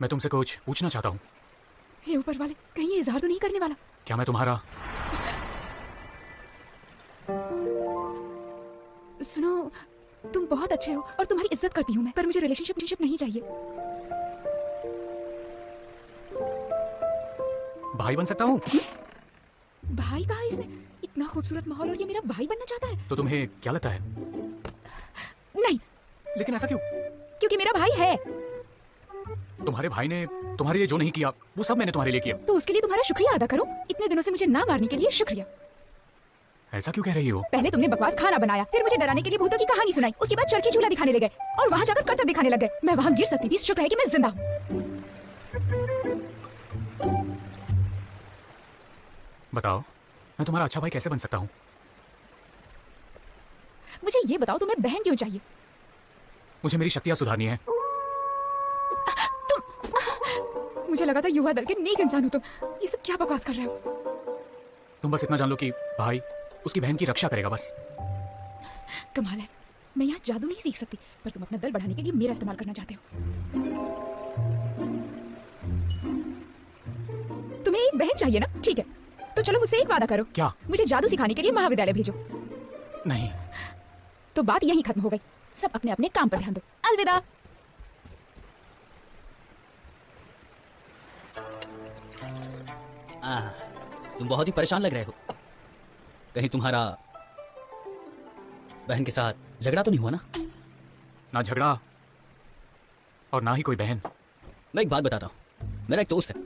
मैं तुमसे कुछ पूछना चाहता हूँ। हे ऊपर वाले, कहीं ये इजहार तो नहीं करने वाला? क्या मैं तुम्हारा? सुनो, तुम बहुत अच्छे हो और तुम्हारी इज्जत करती हूँ मैं, पर मुझे रिलेशनशिप नहीं चाहिए। भाई बन सकता हूँ? भाई कहा इसने? इतना खूबसूरत माहौल और ये मेरा भाई बनना चाहता है? तो तुम्हें क्या लगता है? नहीं। लेकिन ऐसा क्यों? क्योंकि मेरा भाई है। तुम्हारे भाई ने तुम्हारे लिए जो नहीं किया वो सब मैंने तुम्हारे लिए किया। तो उसके लिए तुम्हारा शुक्रिया अदा करो। इतने दिनों से मुझे ना मारने के लिए शुक्रिया। ऐसा क्यों कह रही हो? पहले तुमने बकवास खाना बनाया, फिर मुझे डराने के लिए भूतों की कहानी सुनाई, उसके बाद चरखी चूल्हा दिखाने ले गए और वहाँ जाकर करतब दिखाने लग गए। मैं वहाँ गिर सकती थी, शुक्र है कि मैं जिंदा हूँ। बताओ, मैं तुम्हारा अच्छा भाई कैसे बन सकता हूँ? मुझे ये बताओ, तुम्हें बहन क्यों चाहिए? मुझे मेरी शक्तियाँ सुधारनी है। मुझे लगा था युवा दल के नेक इंसान हो तुम। ये सब क्या बकवास कर रहे हो? तुम बस इतना जान लो कि भाई उसकी बहन की रक्षा करेगा, बस। कमाल है। मैं यहाँ जादू नहीं सीख सकती, पर तुम अपना दल बढ़ाने के लिए मेरा इस्तेमाल करना चाहते हो। तुम्हें एक बहन चाहिए ना? ठीक है, तो चलो मुझसे एक वादा करो। क्या? मुझे जादू सिखाने के लिए महाविद्यालय भेजो। नहीं। तो बात यहीं खत्म हो गई। सब अपने अपने काम पर ध्यान दो। अलविदा। तुम बहुत ही परेशान लग रहे हो। कहीं तुम्हारा बहन के साथ झगड़ा तो नहीं हुआ ना? ना झगड़ा और ना ही कोई बहन। मैं एक बात बताता हूँ। मेरा एक दोस्त है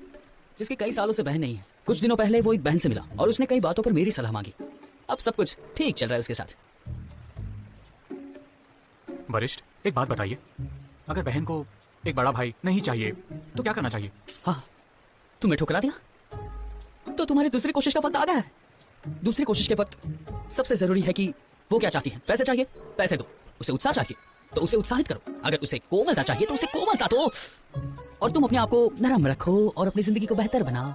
जिसकी कई सालों से बहन नहीं है। कुछ दिनों पहले वो एक बहन से मिला और उसने कई बातों पर मेरी सलाह मांगी। अब सब कुछ ठीक चल रहा है उसके साथ। वरिष्ठ, एक बात बताइए, अगर बहन को एक बड़ा भाई नहीं चाहिए तो क्या करना चाहिए? हाँ, तुम्हें ठुकरा दिया तो तुम्हारी दूसरी कोशिश का वक्त आ गया है। दूसरी कोशिश के वक्त सबसे जरूरी है कि वो क्या चाहती है। पैसे चाहिए, पैसे दो। उसे उत्साह चाहिए तो उसे उत्साहित करो। अगर उसे कोमलता चाहिए तो उसे कोमलता दो। और तुम अपने आप को नरम रखो और अपनी जिंदगी को बेहतर बनाओ।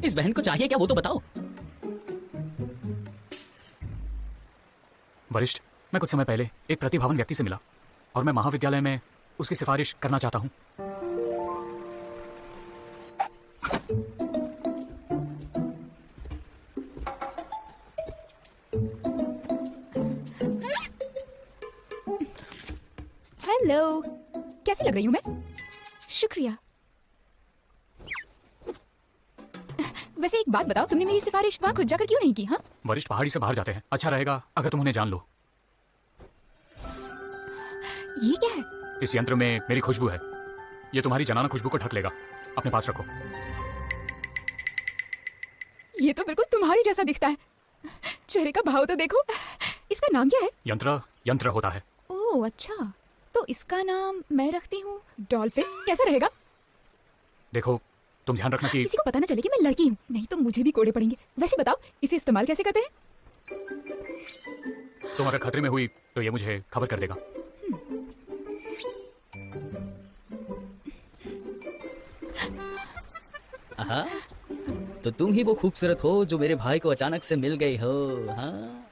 इस बहन को चाहिए क्या, वो तो बताओ। वरिष्ठ, मैं कुछ समय पहले एक प्रतिभावान व्यक्ति से मिला और मैं महाविद्यालय में उसकी सिफारिश करना चाहता हूँ। हेलो, कैसी लग रही हूँ मैं? शुक्रिया। वैसे एक बात बताओ, तुमने मेरी सिफारिश वहाँ खुद जाकर क्यों नहीं की? हाँ, वरिष्ठ पहाड़ी से बाहर जाते हैं, अच्छा रहेगा अगर तुम उन्हें जान लो। ये क्या है? इस यंत्र में मेरी खुशबू है, ये तुम्हारी जनाना खुशबू को ढक लेगा। अपने पास रखो। ये तो बिल्कुल तुम्हारी जैसा दिखता है। चेहरे का भाव तो देखो। इसका नाम क्या है? यंत्र होता है। ओह अच्छा, तो इसका नाम मैं रखती हूँ डॉल्फिन। कैसा रहेगा? देखो, तुम ध्यान रखना कि किसी को पता न चले कि मैं लड़की हूँ, नहीं तो मुझे भी कोड़े पड़ेंगे। वैसे बताओ, इसे इस्तेमाल कैसे करते हैं? तुम अगर खतरे में हुई तो ये मुझे खबर कर देगा। हाँ, तो तुम ही वो खूबसूरत हो जो मेरे भाई को अचानक से मिल गई हो। हाँ,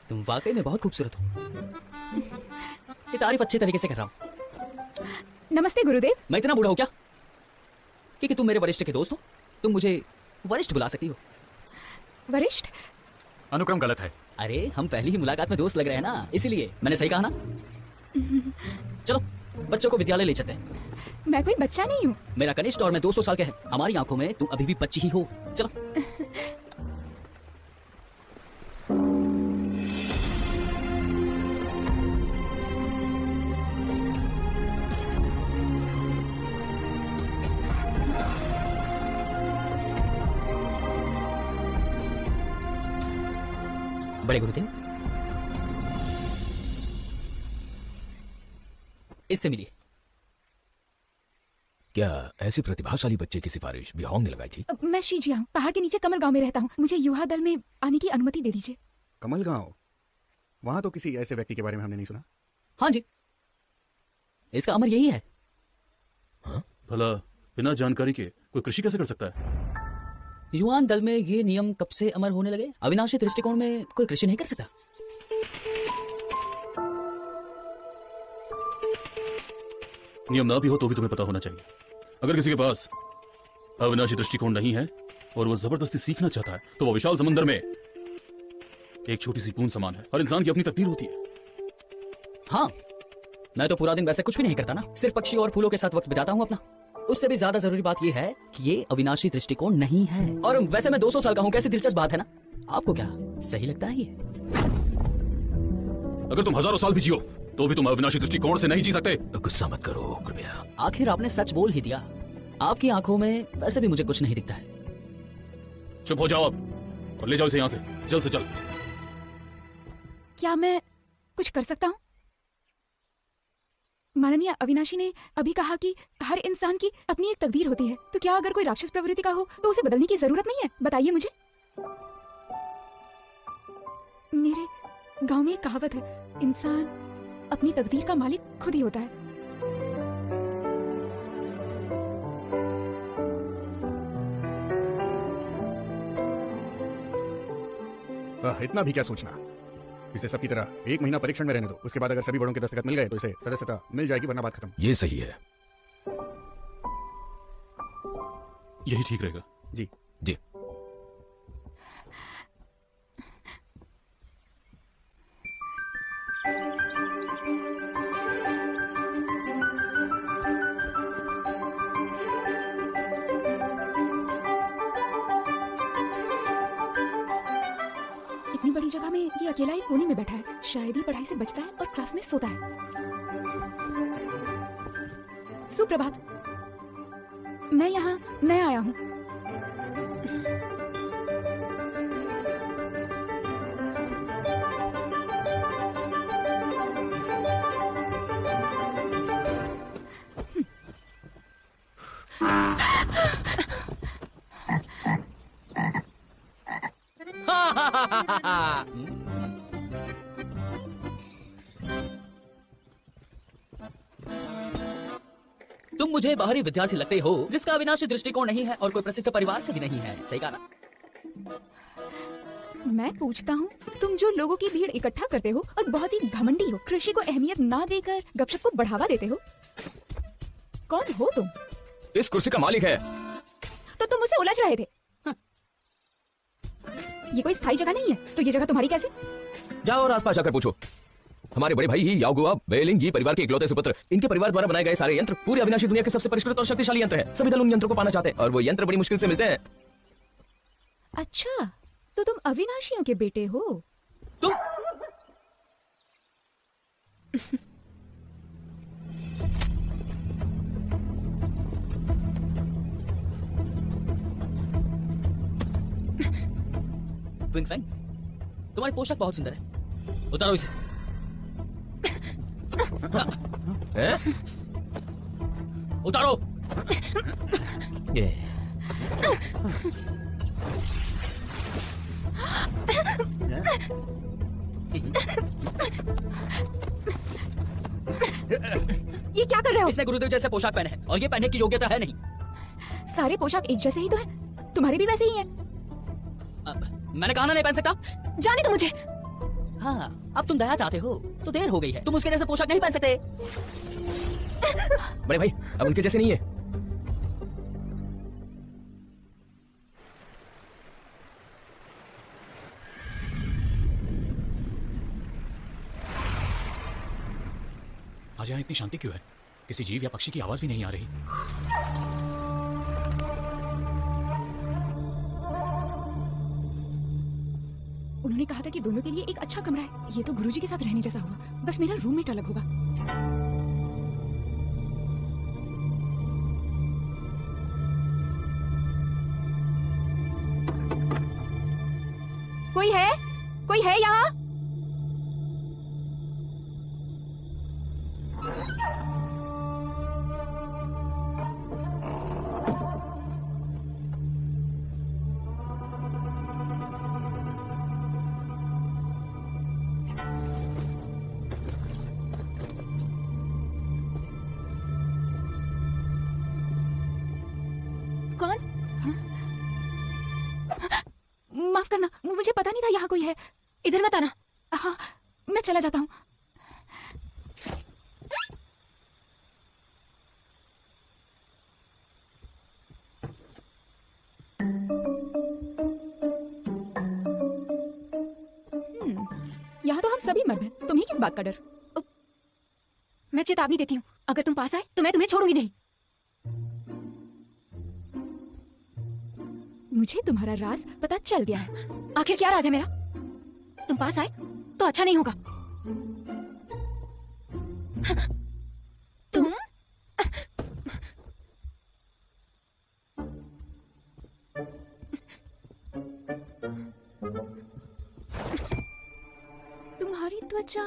तुम वाकई में बहुत खूबसूरत हो। ये तारीफ अच्छे तरीके से कर रहा हूँ। नमस्ते गुरुदेव। मैं इतना बूढ़ा हूँ क्या कि तुम मेरे वरिष्ठ के दोस्त हो? तुम मुझे वरिष्ठ बुला सकती हो। वरिष्ठ? अनुक्रम गलत है। अरे, हम पहली ही मुलाकात में दोस्त लग रहे हैं ना, इसीलिए। मैंने सही कहा ना? चलो, बच्चों को विद्यालय ले चलते हैं। मैं कोई बच्चा नहीं हूँ। मेरा कनिष्ठ और मैं 200 साल के हैं। हमारी आंखों में तुम अभी भी बच्ची ही हो। चलो। बड़े गुरुदेव, इससे मिलिए। क्या ऐसी प्रतिभाशाली बच्चे की सिफारिश बिहोंग ने लगाई थी? मैं शीजिया हूँ, पहाड़ के नीचे कमल गांव में रहता हूँ। मुझे युवा दल में आने की अनुमति दे दीजिए। कमल गांव? वहां तो किसी ऐसे व्यक्ति के बारे में हमने नहीं सुना। हाँ जी, इसका अमर यही है। हाँ? भला बिना जानकारी के कोई कृषि कैसे कर सकता है? युवान दल में ये नियम कब से अमर होने लगे? अविनाशी दृष्टिकोण में कोई कृषि नहीं कर सकता। नियम ना भी हो तो भी तुम्हें पता होना चाहिए। अगर किसी के पास अविनाशी दृष्टिकोण नहीं है और वो जबरदस्ती सीखना चाहता है तो वो विशाल समंदर में एक छोटी सी बूंद समान है। हर इंसान की अपनी तकदीर होती है। हाँ, मैं तो पूरा दिन वैसे कुछ भी नहीं करता ना, सिर्फ पक्षियों और फूलों के साथ वक्त बिताता हूँ अपना। उससे भी ज्यादा जरूरी बात यह है कि ये अविनाशी दृष्टिकोण नहीं है। और वैसे मैं 200 साल का हूँ, कैसी दिलचस्प बात है ना? आपको क्या सही लगता है ये? अगर तुम हजारों साल भी जियो तो भी तुम अविनाशी दृष्टिकोण से नहीं जी सकते। गुस्सा मत करो कृपया। आखिर आपने सच बोल ही दिया। आपकी आंखों में वैसे भी मुझे कुछ नहीं दिखता है। चुप हो जाओ अब और ले जाओ इसे यहाँ से जल्द से जल्द। क्या मैं कुछ कर सकता हूँ? माननीय अविनाशी ने अभी कहा कि हर इंसान की अपनी एक तकदीर होती है, तो क्या अगर कोई राक्षस प्रवृत्ति का हो तो उसे बदलने की जरूरत नहीं है? बताइए मुझे। मेरे गांव में एक कहावत है, इंसान अपनी तकदीर का मालिक खुद ही होता है। इतना भी क्या सोचना, इसे सबकी तरह 1 महीना परीक्षण में रहने दो। उसके बाद अगर सभी बड़ों के दस्तखत मिल गए तो इसे सदस्यता मिल जाएगी, वरना बात खत्म। ये सही है। यही ठीक रहेगा। जी जी। इतनी बड़ी जगह में ये अकेला एक कोने में बैठा है, शायद ही पढ़ाई से बचता है और क्लास में सोता है। सुप्रभात, मैं यहाँ नया आया हूँ। तुम मुझे बाहरी विद्यार्थी लगते हो जिसका अविनाशी दृष्टिकोण नहीं है और कोई प्रसिद्ध परिवार से भी नहीं है। सही कहा ना? मैं पूछता हूँ, तुम जो लोगों की भीड़ इकट्ठा करते हो और बहुत ही घमंडी हो, कृषि को अहमियत ना देकर गपशप को बढ़ावा देते हो, कौन हो तुम? इस कुर्सी का मालिक है। तो तुम मुझसे उलझ रहे थे। ये कोई स्थायी जगह नहीं है, तो ये जगह तुम्हारी कैसे? जाओ और आसपास जाकर पूछो। हमारे बड़े भाई ही याओगुआ बेलिंग ये परिवार के इकलौते सुपुत्र। इनके परिवार द्वारा बनाए गए सारे यंत्र पूरी अविनाशी दुनिया के सबसे परिष्कृत और शक्तिशाली यंत्र हैं। सभी दल उन यंत्रों को पाना चाहते हैं और वो यंत्र बड़ी मुश्किल से मिलते हैं। अच्छा, तो तुम अविनाशियों के बेटे हो? तुम ट्विंक फैंग, तुम्हारी पोशाक बहुत सुंदर है। उतारो इसे। हैं? उतारो। ये क्या कर रहे हो? इसने गुरुदेव जैसे पोशाक पहने हैं और ये पहनने की योग्यता है नहीं। सारे पोशाक एक जैसे ही तो हैं। तुम्हारे भी वैसे ही हैं। मैंने कहा ना नहीं पहन सकता। जाने दो मुझे। हाँ, अब तुम दया चाहते हो तो देर हो गई है। तुम उसके जैसे पोशाक नहीं पहन सकते। बड़े भाई अब उनके जैसे नहीं है। आज यहाँ इतनी शांति क्यों है? किसी जीव या पक्षी की आवाज भी नहीं आ रही। उन्होंने कहा था कि दोनों के लिए एक अच्छा कमरा है। ये तो गुरुजी के साथ रहने जैसा हुआ, बस मेरा रूममेट अलग होगा। कोई है? कोई है यहाँ? कौन? हाँ? माफ करना, मुझे पता नहीं था यहाँ कोई है। इधर मत आना। हाँ, मैं चला जाता हूँ। यहाँ तो हम सभी मर्द हैं, तुम्हें किस बात का डर? मैं चेतावनी देती हूँ, अगर तुम पास आए तो मैं तुम्हें छोड़ूंगी नहीं। मुझे तुम्हारा राज पता चल गया है। आखिर क्या राज है मेरा? तुम पास आए तो अच्छा नहीं होगा। तुम तुम्हारी त्वचा